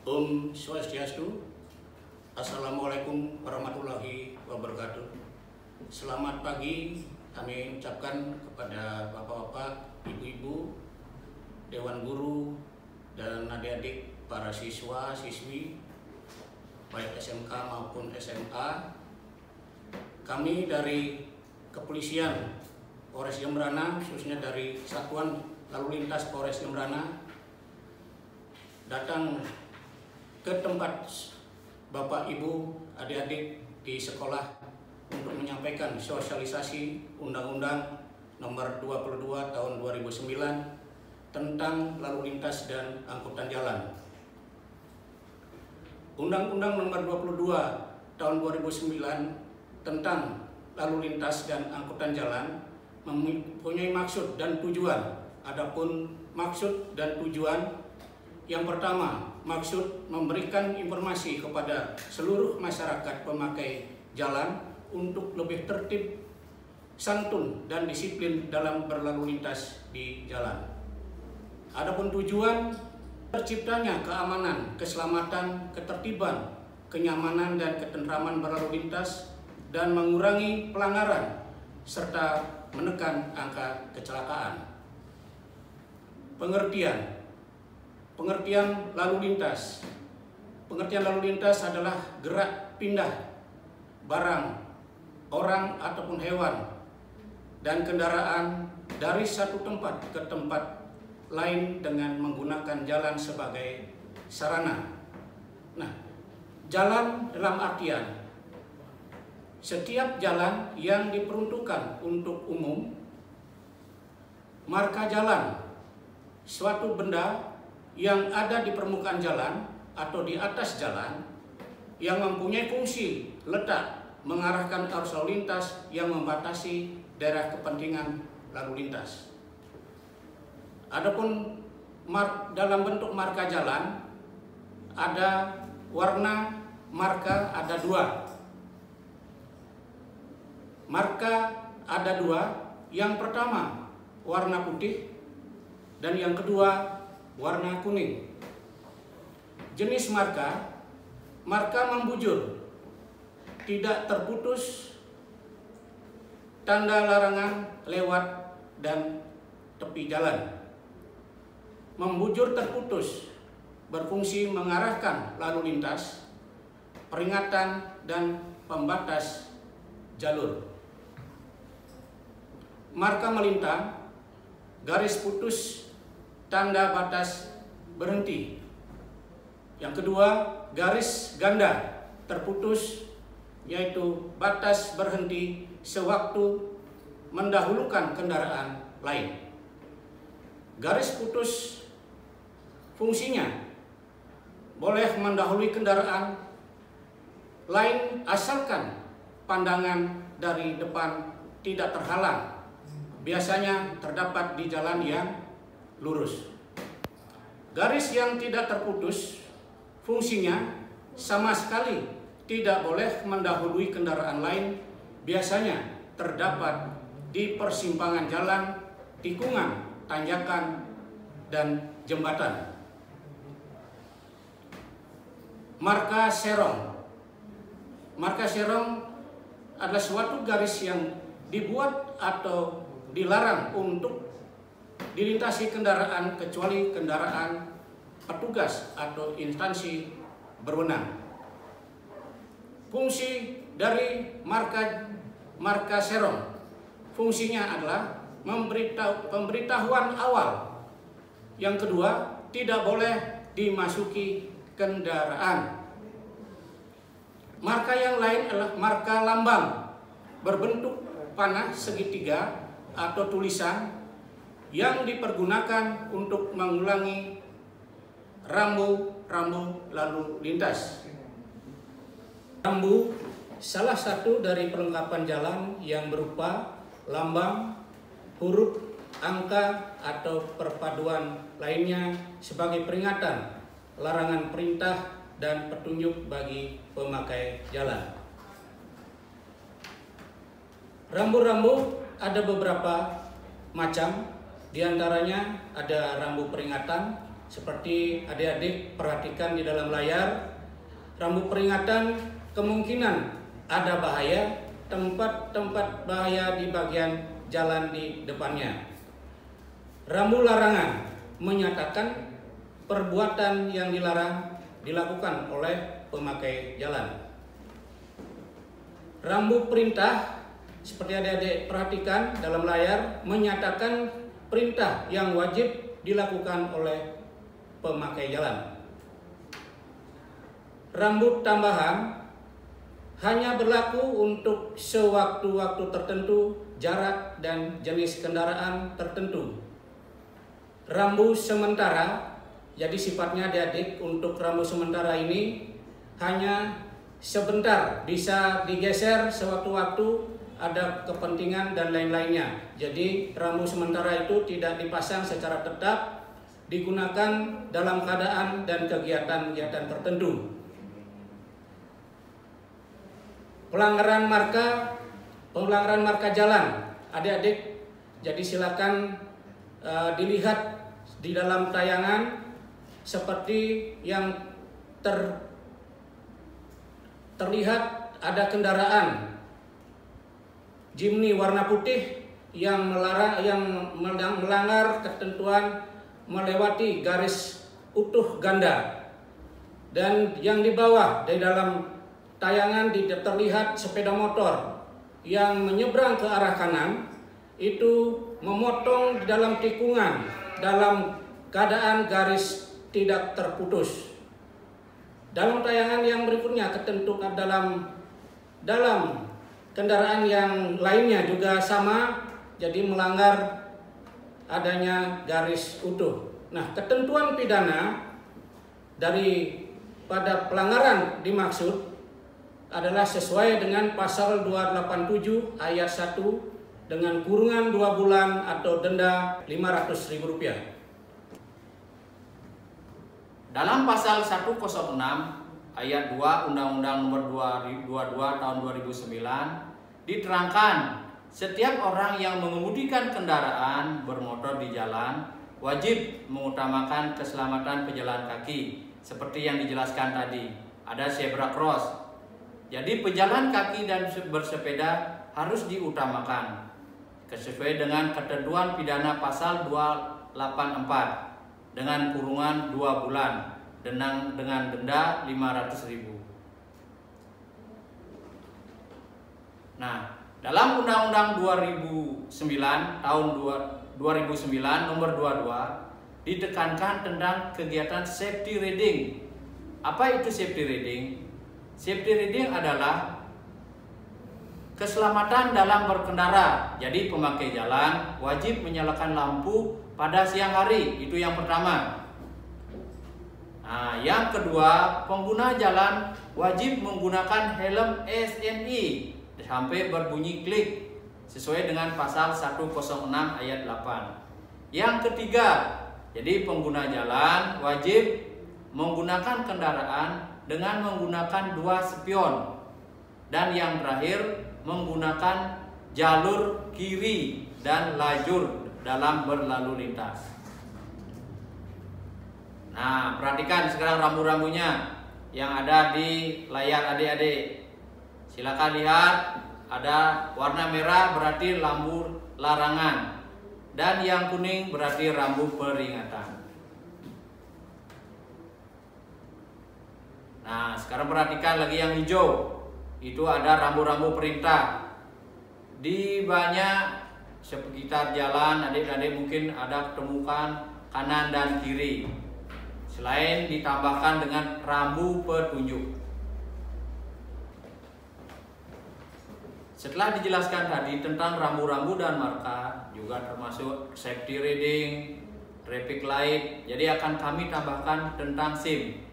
Om Swastiastu. Assalamualaikum warahmatullahi wabarakatuh. Selamat pagi kami ucapkan kepada bapak-bapak, ibu-ibu, dewan guru, dan adik-adik para siswa, siswi, baik SMK maupun SMA. Kami dari Kepolisian Polres Jembrana, khususnya dari Satuan Lalu Lintas Polres Jembrana, datang ke tempat Bapak, Ibu, adik-adik di sekolah untuk menyampaikan sosialisasi Undang-Undang Nomor 22 Tahun 2009 tentang lalu lintas dan angkutan jalan. Undang-Undang Nomor 22 Tahun 2009 tentang lalu lintas dan angkutan jalan mempunyai maksud dan tujuan. Adapun maksud dan tujuan, yang pertama, maksud memberikan informasi kepada seluruh masyarakat pemakai jalan untuk lebih tertib, santun, dan disiplin dalam berlalu lintas di jalan. Adapun tujuan, terciptanya keamanan, keselamatan, ketertiban, kenyamanan, dan ketentraman berlalu lintas, dan mengurangi pelanggaran, serta menekan angka kecelakaan. Pengertian lalu lintas. Pengertian lalu lintas adalah gerak pindah barang, orang ataupun hewan, dan kendaraan dari satu tempat ke tempat lain dengan menggunakan jalan sebagai sarana. Nah, jalan dalam artian setiap jalan yang diperuntukkan untuk umum. Marka jalan, suatu benda yang ada di permukaan jalan atau di atas jalan yang mempunyai fungsi letak mengarahkan arus lalu lintas yang membatasi daerah kepentingan lalu lintas. Adapun dalam bentuk marka jalan, ada warna marka ada dua. Marka ada dua, yang pertama warna putih dan yang kedua warna kuning. Jenis marka membujur, tidak terputus, tanda larangan lewat dan tepi jalan. Membujur terputus berfungsi mengarahkan lalu lintas, peringatan, dan pembatas jalur. Marka melintang, garis putus, tanda batas berhenti. Yang kedua, garis ganda terputus, yaitu batas berhenti sewaktu mendahulukan kendaraan lain. Garis putus fungsinya boleh mendahului kendaraan lain asalkan pandangan dari depan tidak terhalang, biasanya terdapat di jalan yang lurus. Garis yang tidak terputus fungsinya sama sekali tidak boleh mendahului kendaraan lain, biasanya terdapat di persimpangan jalan, tikungan, tanjakan, dan jembatan. Marka serong. Marka serong adalah suatu garis yang dibuat atau dilarang untuk dilintasi kendaraan kecuali kendaraan petugas atau instansi berwenang. Fungsi dari marka serong, fungsinya adalah pemberitahuan awal. Yang kedua, tidak boleh dimasuki kendaraan. Marka yang lain adalah marka lambang berbentuk panah segitiga atau tulisan yang dipergunakan untuk mengulangi rambu-rambu lalu lintas. Rambu salah satu dari perlengkapan jalan yang berupa lambang, huruf, angka, atau perpaduan lainnya sebagai peringatan, larangan, perintah, dan petunjuk bagi pemakai jalan. Rambu-rambu ada beberapa macam. Di antaranya ada rambu peringatan, seperti adik-adik perhatikan di dalam layar, rambu peringatan kemungkinan ada bahaya, tempat-tempat bahaya di bagian jalan di depannya. Rambu larangan menyatakan perbuatan yang dilarang dilakukan oleh pemakai jalan. Rambu perintah seperti adik-adik perhatikan dalam layar menyatakan perintah yang wajib dilakukan oleh pemakai jalan. Rambu tambahan hanya berlaku untuk sewaktu-waktu tertentu, jarak dan jenis kendaraan tertentu. Rambu sementara, jadi sifatnya adik-adik untuk rambu sementara ini hanya sebentar, bisa digeser sewaktu-waktu, ada kepentingan dan lain-lainnya. Jadi rambu sementara itu tidak dipasang secara tetap, digunakan dalam keadaan dan kegiatan-kegiatan tertentu. Pelanggaran marka jalan, adik-adik, jadi silakan dilihat di dalam tayangan seperti yang terlihat ada kendaraan Jimny warna putih yang melanggar ketentuan melewati garis utuh ganda, dan yang di bawah dari dalam tayangan terlihat sepeda motor yang menyeberang ke arah kanan itu memotong di dalam tikungan dalam keadaan garis tidak terputus. Dalam tayangan yang berikutnya ketentuan dalam kendaraan yang lainnya juga sama, jadi melanggar adanya garis utuh. Nah, ketentuan pidana pada pelanggaran dimaksud adalah sesuai dengan pasal 287 ayat 1 dengan kurungan 2 bulan atau denda Rp500.000. Dalam pasal 106 ayat 2 Undang-Undang Nomor 22 Tahun 2009 diterangkan setiap orang yang mengemudikan kendaraan bermotor di jalan wajib mengutamakan keselamatan pejalan kaki seperti yang dijelaskan tadi. Ada zebra cross. Jadi pejalan kaki dan bersepeda harus diutamakan sesuai dengan ketentuan pidana pasal 284 dengan kurungan 2 bulan dengan denda Rp500.000. Nah, dalam Undang-Undang 2009 tahun 2009 nomor 22 ditekankan tentang kegiatan safety riding. Apa itu safety riding? Safety riding adalah keselamatan dalam berkendara. Jadi pemakai jalan wajib menyalakan lampu pada siang hari, itu yang pertama. Nah, yang kedua, pengguna jalan wajib menggunakan helm SNI sampai berbunyi klik sesuai dengan pasal 106 ayat 8. Yang ketiga, jadi pengguna jalan wajib menggunakan kendaraan dengan menggunakan 2 spion. Dan yang terakhir, menggunakan jalur kiri dan lajur dalam berlalu lintas. Nah, perhatikan sekarang rambu-rambunya yang ada di layar adik-adik. Silakan lihat, ada warna merah berarti lampu larangan dan yang kuning berarti rambu peringatan. Nah, sekarang perhatikan lagi yang hijau. Itu ada rambu-rambu perintah. Di banyak sekitar jalan adik-adik mungkin ada ketemukan kanan dan kiri. Selain ditambahkan dengan rambu petunjuk. Setelah dijelaskan tadi tentang rambu-rambu dan marka, juga termasuk safety reading, traffic light, jadi akan kami tambahkan tentang SIM.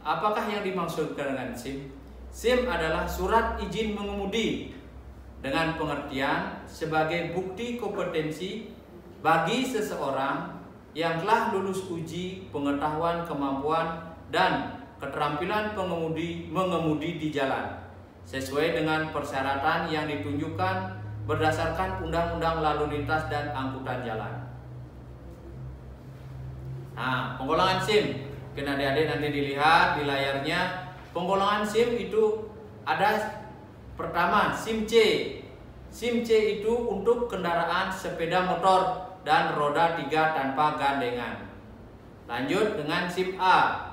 Apakah yang dimaksudkan dengan SIM? SIM adalah surat izin mengemudi dengan pengertian sebagai bukti kompetensi bagi seseorang yang telah lulus uji pengetahuan kemampuan dan keterampilan mengemudi di jalan sesuai dengan persyaratan yang ditunjukkan berdasarkan Undang-Undang Lalu Lintas dan Angkutan Jalan. Nah, penggolongan SIM, mungkin adik-adik nanti dilihat di layarnya. Penggolongan SIM itu ada pertama SIM C. SIM C itu untuk kendaraan sepeda motor dan roda 3 tanpa gandengan. Lanjut dengan SIM A.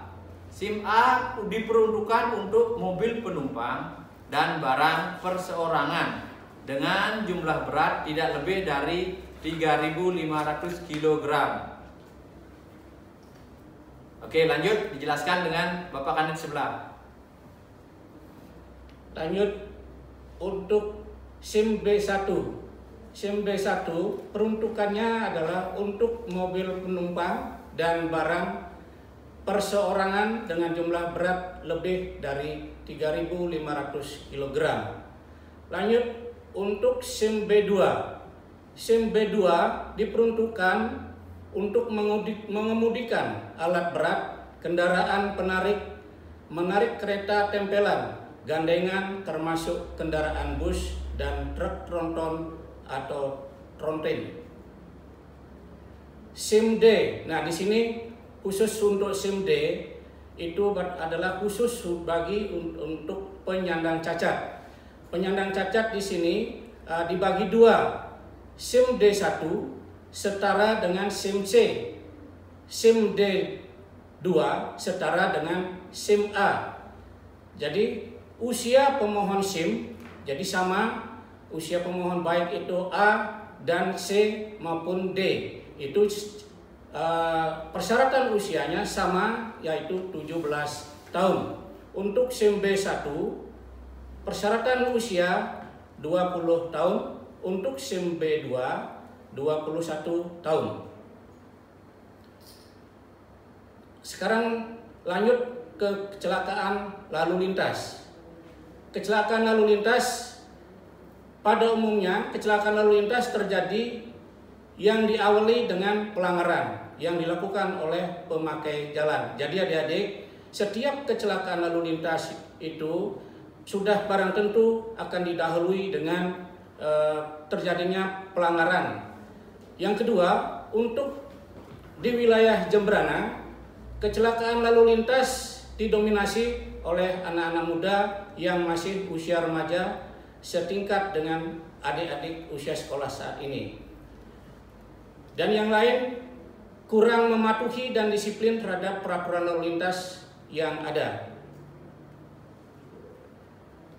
SIM A diperuntukkan untuk mobil penumpang dan barang perseorangan dengan jumlah berat tidak lebih dari 3.500 kg. Oke, lanjut dijelaskan dengan Bapak Kanit sebelah. Lanjut untuk SIM B1. SIM B1 peruntukannya adalah untuk mobil penumpang dan barang perseorangan dengan jumlah berat lebih dari 3.500 kg. Lanjut untuk SIM B2. SIM B2 diperuntukkan untuk mengemudikan alat berat, kendaraan menarik kereta tempelan, gandengan termasuk kendaraan bus dan truk tronton atau tronten. SIM D. Nah, di sini khusus untuk SIM D itu adalah khusus bagi untuk penyandang cacat. Penyandang cacat di sini dibagi dua. SIM D1 setara dengan SIM C. SIM D2 setara dengan SIM A. Jadi usia pemohon SIM jadi sama, usia pemohon baik itu A dan C maupun D. Itu persyaratan usianya sama, yaitu 17 tahun. Untuk SIM B1 persyaratan usia 20 tahun, untuk SIM B2 21 tahun. Sekarang lanjut ke kecelakaan lalu lintas. Kecelakaan lalu lintas pada umumnya kecelakaan lalu lintas terjadi yang diawali dengan pelanggaran yang dilakukan oleh pemakai jalan. Jadi adik-adik, setiap kecelakaan lalu lintas itu sudah barang tentu akan didahului dengan terjadinya pelanggaran. Yang kedua, untuk di wilayah Jembrana, kecelakaan lalu lintas didominasi oleh anak-anak muda yang masih usia remaja setingkat dengan adik-adik usia sekolah saat ini. Dan yang lain kurang mematuhi dan disiplin terhadap peraturan lalu lintas yang ada.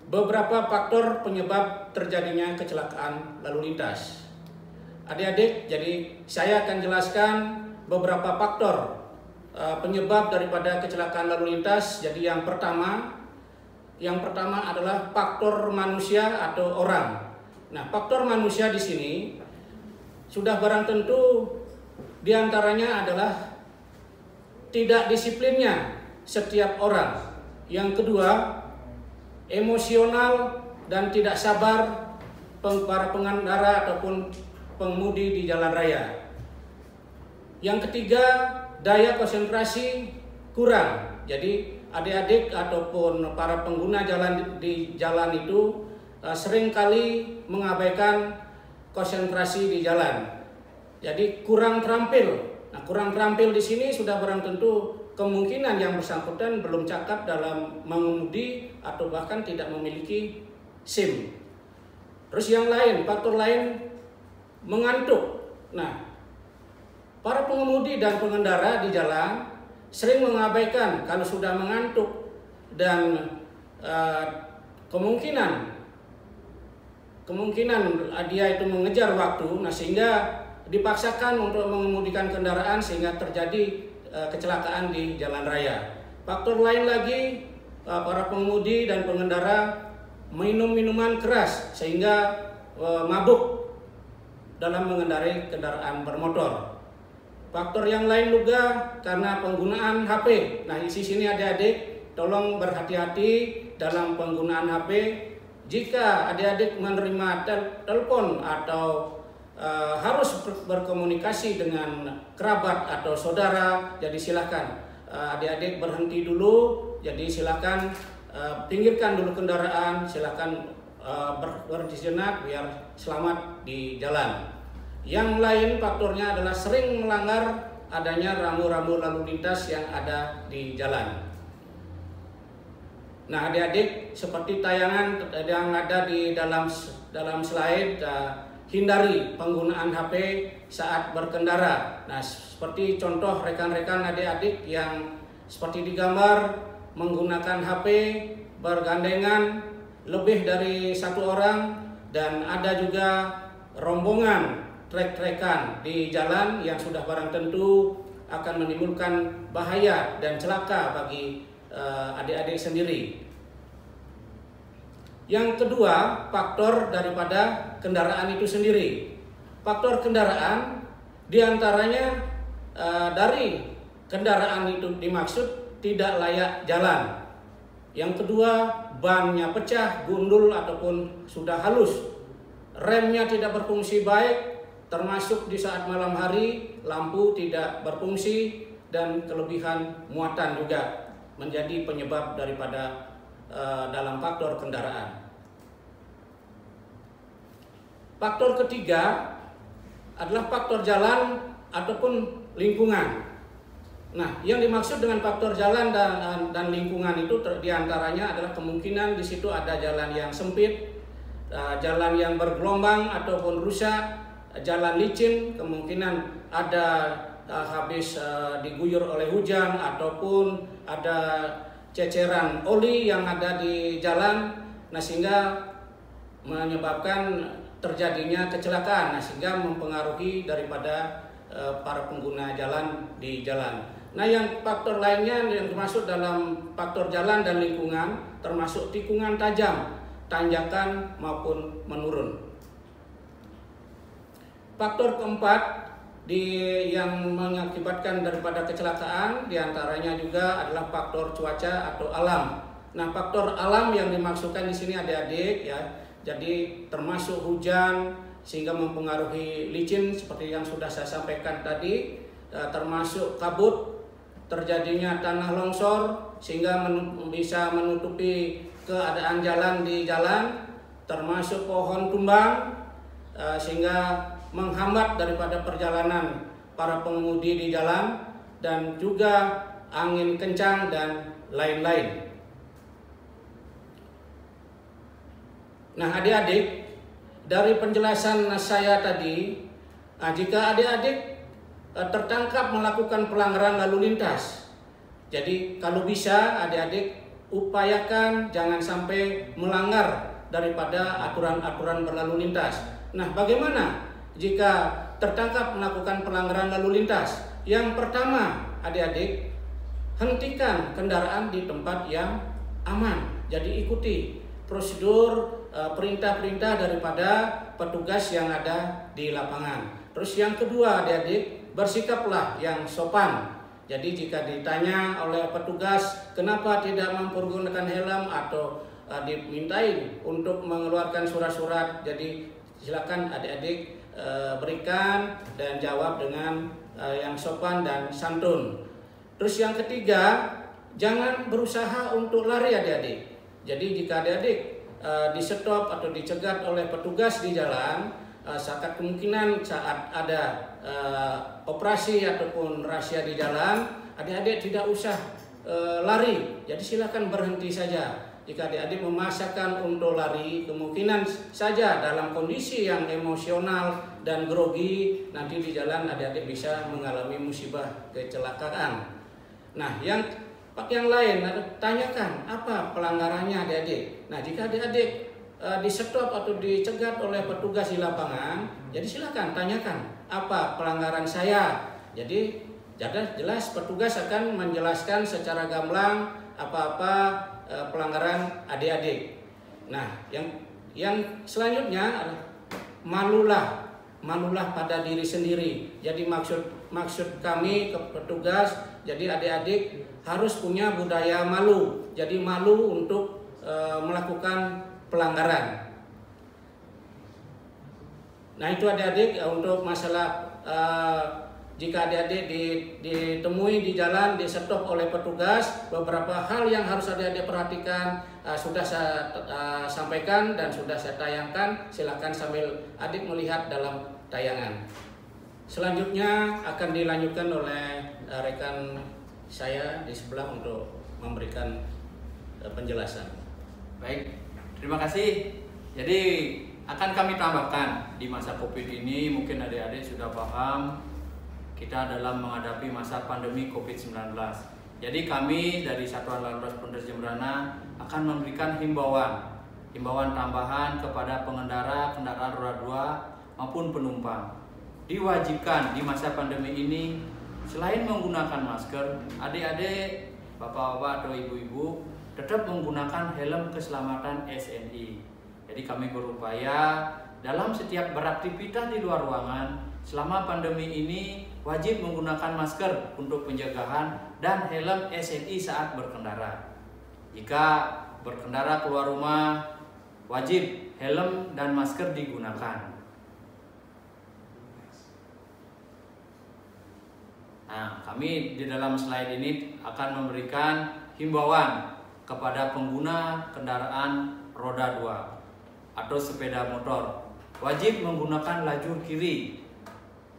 Beberapa faktor penyebab terjadinya kecelakaan lalu lintas. Adik-adik, jadi saya akan jelaskan beberapa faktor penyebab daripada kecelakaan lalu lintas. Jadi yang pertama adalah faktor manusia atau orang. Nah, faktor manusia di sini sudah barang tentu diantaranya adalah tidak disiplinnya setiap orang. Yang kedua, emosional dan tidak sabar para pengendara ataupun pengemudi di jalan raya. Yang ketiga, daya konsentrasi kurang. Jadi adik-adik ataupun para pengguna jalan di jalan itu seringkali mengabaikan konsentrasi di jalan. Jadi kurang terampil. Nah, kurang terampil di sini sudah barang tentu kemungkinan yang bersangkutan belum cakap dalam mengemudi atau bahkan tidak memiliki SIM. Terus yang lain, faktor lain, mengantuk. Nah, para pengemudi dan pengendara di jalan sering mengabaikan kalau sudah mengantuk dan kemungkinan dia itu mengejar waktu, nah sehingga dipaksakan untuk mengemudikan kendaraan sehingga terjadi kecelakaan di jalan raya. Faktor lain lagi, para pengemudi dan pengendara minum minuman keras sehingga mabuk dalam mengendarai kendaraan bermotor. Faktor yang lain juga karena penggunaan HP. Nah, di sini adik-adik tolong berhati-hati dalam penggunaan HP. Jika adik-adik menerima telepon atau harus berkomunikasi dengan kerabat atau saudara, jadi silakan adik-adik berhenti dulu. Jadi silakan pinggirkan dulu kendaraan, silakan berhenti sejenak biar selamat di jalan. Yang lain faktornya adalah sering melanggar adanya rambu-rambu lalu lintas yang ada di jalan. Nah, adik-adik, seperti tayangan yang ada di dalam slide, hindari penggunaan HP saat berkendara. Nah, seperti contoh rekan-rekan adik-adik yang seperti di gambar, menggunakan HP bergandengan lebih dari satu orang, dan ada juga rombongan trek-trekan di jalan yang sudah barang tentu akan menimbulkan bahaya dan celaka bagi adik-adik sendiri. Yang kedua, faktor daripada kendaraan itu sendiri. Faktor kendaraan diantaranya dari kendaraan itu dimaksud tidak layak jalan. Yang kedua, bannya pecah, gundul ataupun sudah halus. Remnya tidak berfungsi baik, termasuk di saat malam hari lampu tidak berfungsi, dan kelebihan muatan juga menjadi penyebab daripada dalam faktor kendaraan. Faktor ketiga adalah faktor jalan ataupun lingkungan. Nah, yang dimaksud dengan faktor jalan dan lingkungan itu diantaranya adalah kemungkinan di situ ada jalan yang sempit, jalan yang bergelombang ataupun rusak, jalan licin, kemungkinan ada habis diguyur oleh hujan ataupun ada ceceran oli yang ada di jalan, nah sehingga menyebabkan terjadinya kecelakaan, nah sehingga mempengaruhi daripada para pengguna jalan di jalan. Nah, yang faktor lainnya yang dimaksud dalam faktor jalan dan lingkungan termasuk tikungan tajam, tanjakan maupun menurun. Faktor keempat yang mengakibatkan daripada kecelakaan diantaranya juga adalah faktor cuaca atau alam. Nah, faktor alam yang dimaksudkan di sini adik-adik ya, jadi termasuk hujan sehingga mempengaruhi licin seperti yang sudah saya sampaikan tadi, termasuk kabut, terjadinya tanah longsor sehingga bisa menutupi keadaan jalan di jalan, termasuk pohon tumbang sehingga menghambat daripada perjalanan para pengemudi di jalan, dan juga angin kencang dan lain-lain. Nah, adik-adik, dari penjelasan saya tadi, jika adik-adik tertangkap melakukan pelanggaran lalu lintas, jadi kalau bisa adik-adik upayakan jangan sampai melanggar daripada aturan-aturan berlalu lintas. Nah, bagaimana jika tertangkap melakukan pelanggaran lalu lintas? Yang pertama, adik-adik, hentikan kendaraan di tempat yang aman. Jadi ikuti prosedur perintah-perintah daripada petugas yang ada di lapangan. Terus yang kedua, adik-adik, bersikaplah yang sopan. Jadi jika ditanya oleh petugas kenapa tidak mempergunakan helm atau dimintai untuk mengeluarkan surat-surat, jadi silakan adik-adik berikan dan jawab dengan yang sopan dan santun. Terus yang ketiga, jangan berusaha untuk lari adik-adik. Jadi jika adik-adik di stop atau dicegat oleh petugas di jalan, saat kemungkinan saat ada operasi ataupun razia di jalan, adik-adik tidak usah lari. Jadi silakan berhenti saja. Jika adik-adik memaksakan untuk lari, kemungkinan saja dalam kondisi yang emosional dan grogi, nanti di jalan adik-adik bisa mengalami musibah kecelakaan. Nah, yang lain, tanyakan apa pelanggarannya adik-adik. Nah, jika adik-adik di stop atau dicegat oleh petugas di lapangan, jadi silakan tanyakan apa pelanggaran saya. Jadi jelas petugas akan menjelaskan secara gamblang apa-apa pelanggaran adik-adik. Nah, yang selanjutnya adalah malulah pada diri sendiri. Jadi maksud kami ke petugas, jadi adik-adik harus punya budaya malu. Jadi malu untuk melakukan pelanggaran. Nah, itu adik-adik untuk masalah jika adik-adik ditemui di jalan, di stop oleh petugas, beberapa hal yang harus adik-adik perhatikan sudah saya sampaikan dan sudah saya tayangkan. Silakan sambil adik melihat dalam tayangan. Selanjutnya akan dilanjutkan oleh rekan saya di sebelah untuk memberikan penjelasan. Baik, terima kasih. Jadi akan kami tambahkan, di masa COVID ini mungkin adik-adik sudah paham kita dalam menghadapi masa pandemi COVID-19. Jadi kami dari Satuan Lalu Lintas Polres Jemberana akan memberikan himbauan tambahan kepada pengendara kendaraan roda 2 maupun penumpang. Diwajibkan di masa pandemi ini selain menggunakan masker, adik-adik, bapak-bapak atau ibu-ibu tetap menggunakan helm keselamatan SNI. Jadi kami berupaya dalam setiap beraktivitas di luar ruangan selama pandemi ini wajib menggunakan masker untuk pencegahan dan helm SNI saat berkendara. Jika berkendara keluar rumah, wajib helm dan masker digunakan. Nah, kami di dalam slide ini akan memberikan himbauan kepada pengguna kendaraan roda 2 atau sepeda motor. Wajib menggunakan lajur kiri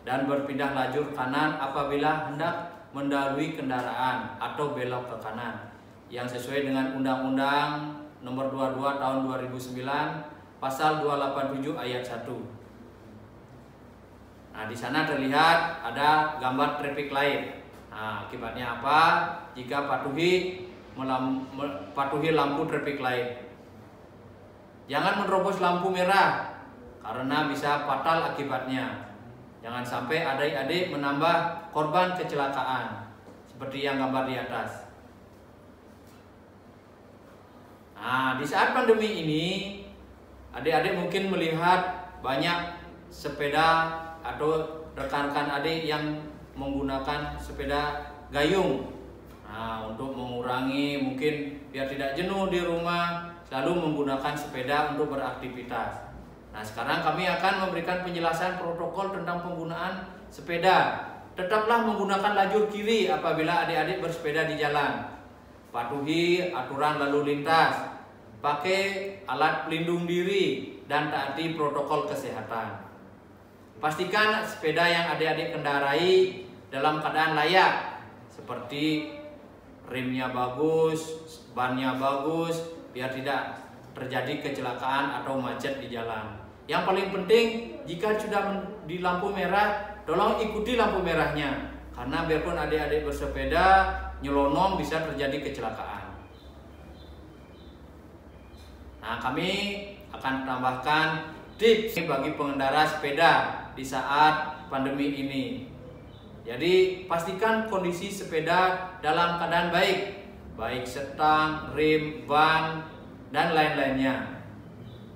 dan berpindah lajur kanan apabila hendak mendahului kendaraan atau belok ke kanan yang sesuai dengan Undang-Undang Nomor 22 Tahun 2009 Pasal 287 Ayat 1. Nah, di sana terlihat ada gambar traffic light. Nah, akibatnya apa? Jika patuhi lampu traffic light. Jangan menerobos lampu merah karena bisa fatal akibatnya. Jangan sampai adik-adik menambah korban kecelakaan seperti yang gambar di atas. Nah, di saat pandemi ini adik-adik mungkin melihat banyak sepeda atau rekan-rekan adik yang menggunakan sepeda gayung. Nah, untuk mengurangi mungkin biar tidak jenuh di rumah, selalu menggunakan sepeda untuk beraktivitas. Nah, sekarang kami akan memberikan penjelasan protokol tentang penggunaan sepeda. Tetaplah menggunakan lajur kiri apabila adik-adik bersepeda di jalan. Patuhi aturan lalu lintas. Pakai alat pelindung diri dan taati protokol kesehatan. Pastikan sepeda yang adik-adik kendarai dalam keadaan layak, seperti remnya bagus, bannya bagus, biar tidak terjadi kecelakaan atau macet di jalan. Yang paling penting, jika sudah di lampu merah, tolong ikuti lampu merahnya, karena biarpun adik-adik bersepeda nyelonong bisa terjadi kecelakaan. Nah, kami akan tambahkan tips bagi pengendara sepeda di saat pandemi ini. Jadi pastikan kondisi sepeda dalam keadaan baik setang, rem, ban, dan lain-lainnya.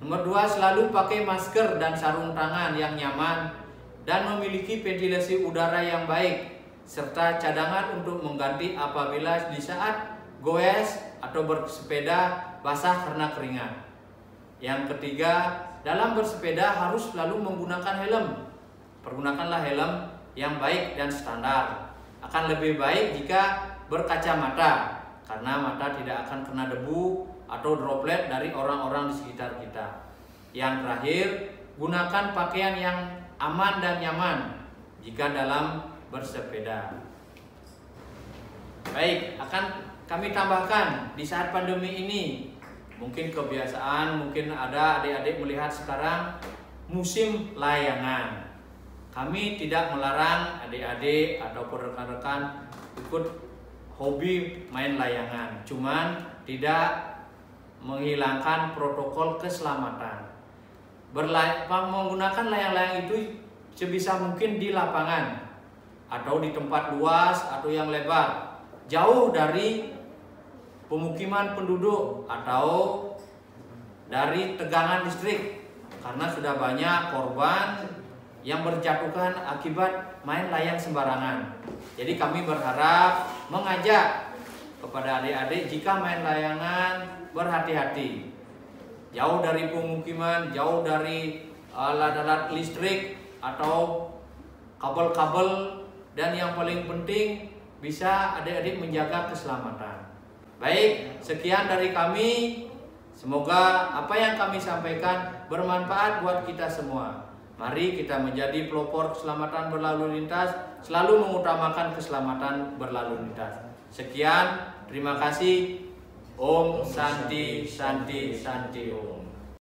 Nomor 2, selalu pakai masker dan sarung tangan yang nyaman dan memiliki ventilasi udara yang baik serta cadangan untuk mengganti apabila di saat goes atau bersepeda basah karena keringat. Yang ketiga, dalam bersepeda harus selalu menggunakan helm. Pergunakanlah helm yang baik dan standar. Akan lebih baik jika berkacamata, karena mata tidak akan kena debu atau droplet dari orang-orang di sekitar kita. Yang terakhir, gunakan pakaian yang aman dan nyaman jika dalam bersepeda. Baik, akan kami tambahkan di saat pandemi ini, mungkin kebiasaan, mungkin ada adik-adik melihat sekarang musim layangan. Kami tidak melarang adik-adik ataupun rekan-rekan ikut hobi main layangan, cuman tidak menghilangkan protokol keselamatan. Menggunakan layang-layang itu sebisa mungkin di lapangan atau di tempat luas atau yang lebar, jauh dari pemukiman penduduk atau dari tegangan listrik, karena sudah banyak korban yang berjatuhan akibat main layang sembarangan. Jadi kami berharap mengajak kepada adik-adik jika main layangan berhati-hati, jauh dari pemukiman, jauh dari alat-alat listrik atau kabel-kabel, dan yang paling penting bisa adik-adik menjaga keselamatan. Baik, sekian dari kami. Semoga apa yang kami sampaikan bermanfaat buat kita semua. Mari kita menjadi pelopor keselamatan berlalu lintas, selalu mengutamakan keselamatan berlalu lintas. Sekian, terima kasih. Om Santi Santi Santi Om.